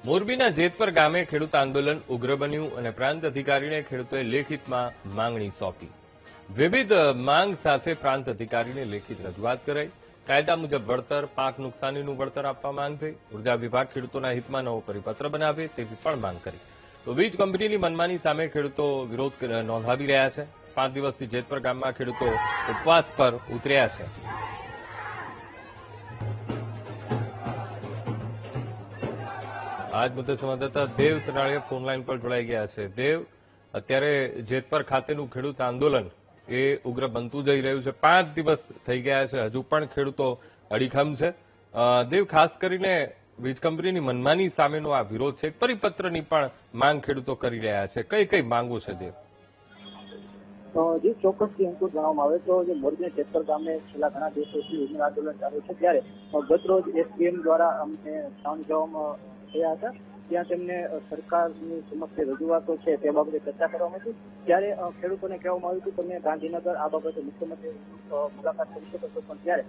મોરબીના જેતપર ગામે ખેડૂત આંદોલન ઉગ્ર બન્યું અને પ્રાંત અધિકારીને ખેડૂતોએ લેખિતમાં માંગણી સોંપી. વિવિધ માંગ સાથે પ્રાંત અધિકારીને લેખિત રજૂઆત કરાઈ. કાયદા મુજબ વળતર, પાક નુકસાનીનું વળતર આપવા માંગ થઈ. ઉર્જા વિભાગ ખેડૂતોના હિતમાં નવો પરિપત્ર બનાવે તેવી પણ માંગ કરી. તો વીજ કંપનીની મનમાની સામે ખેડૂતો વિરોધ નોંધાવી રહ્યા છે. 5 દિવસથી જેતપર ગામમાં ખેડૂતો ઉપવાસ પર ઉતર્યા છે. આજ મુદ્દે સંવાદદાતા દેવ સનાળિયા ફોનલાઈન પર જોડાઈ ગયા છે. દેવ, અત્યારે જેતપર ખાતેનું ખેડૂત આંદોલન એ ઉગ્ર બનતું જઈ રહ્યું છે. 5 દિવસ થઈ ગયા છે, હજુ પણ ખેડૂતો અડીખમ છે. દેવ, ખાસ કરીને વીજ કંપનીની મનમાની સામેનો આ વિરોધ છે. પરિપત્રની પણ માંગ ખેડૂતો કરી રહ્યા છે. કઈ કઈ માંગો છે દેવ? જે ચોક્કસથી અંકુર જણાવવામાં આવે તો જે મોરબી જેતપર ગામે છેલ્લા ઘણા દિવસોથી ઉગ્ર આંદોલન ચાલુ છે, ત્યારે ગતરોજ એસડીએમ દ્વારા અમને જાણ જવામાં થયા હતા. ત્યાં તેમને સરકારની સમક્ષ રજૂઆતો છે તે બાબતે ચર્ચા કરવામાં હતી. ત્યારે ખેડૂતોને કહેવામાં આવ્યું કે તમે ગાંધીનગર આ બાબતે મુખ્યમંત્રી મુલાકાત કરી શકો છો, પણ ત્યારે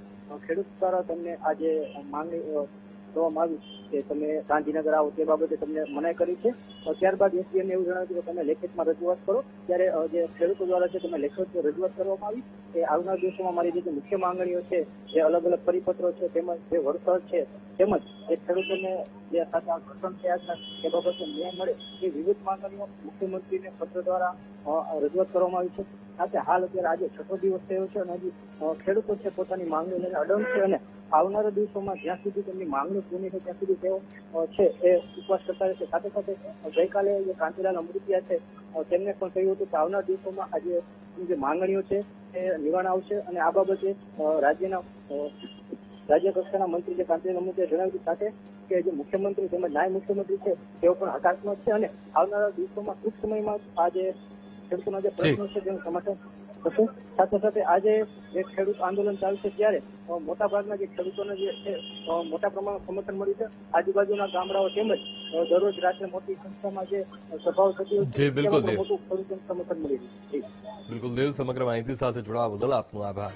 ખેડૂત દ્વારા તમને આજે માંગણી કરવામાં આવી કે તમે ગાંધીનગર આવો તે બાબતે તમને મનાઈ કરી છે. ત્યારબાદ એસડીએમને એવું જણાવ્યું કે તમે લેખિતમાં રજૂઆત કરો. ત્યારે જે ખેડૂતો દ્વારા છે તમે લેખિત રજૂઆત કરવામાં આવી કે આવનાર દિવસોમાં મારી જે મુખ્ય માંગણીઓ છે, જે અલગ અલગ પરિપત્રો છે, તેમજ જે વળતર છે, તેમજ જે ખેડૂતોને જે ખાતા ઘર્ષણ થયા છે તે બાબતે ન્યાય મળે એ વિવિધ માંગણીઓ મુખ્યમંત્રીને પત્ર દ્વારા રજૂઆત કરવામાં આવી છે. સાથે હાલ અત્યારે આજે 6થો દિવસ થયો છે અને હજી ખેડૂતો છે પોતાની માંગણી લઈને અડગ છે અને આવનારા દિવસોમાં જ્યાં સુધી તેમની માંગણી પૂરી થાય ત્યાં સુધી તેઓ છે એ ઉપવાસ કરતા રહેશે. સાથે સાથે ગઈકાલે જે કાંતિલાલ અમૃતિયા છે તેમને પણ કહ્યું હતું કે આવનારા દિવસોમાં આજે જે માંગણીઓ છે એ નિવારણ આવશે અને આ બાબતે રાજ્ય કક્ષાના મંત્રી જે કાંતિલાલ અમૃતિયા જણાવ્યું. સાથે કે જે મુખ્યમંત્રી તેમજ નાયબ મુખ્યમંત્રી છે તેઓ પણ હકારાત્મક છે અને આવનારા દિવસોમાં ટૂંક સમયમાં આ જે ખેડૂતોના જે પ્રશ્નો છે તેનું સમાધાન થશે. સાથે સાથે આજે જે ખેડૂત આંદોલન ચાલુ છે ત્યારે મોટાભાગના જે ખેડૂતોને જે છે મોટા પ્રમાણમાં સમર્થન મળ્યું છે. આજુબાજુના ગામડાઓ તેમજ દરરોજ રાત્રે મોટી સંખ્યામાં જે સભાઓ થતી હોય છે બિલકુલ મોટું ખેડૂતોને સમર્થન મળી રહ્યું છે. બિલકુલ દેવ, સમગ્ર માહિતી સાથે જોડાવા બદલ આપનો આભાર.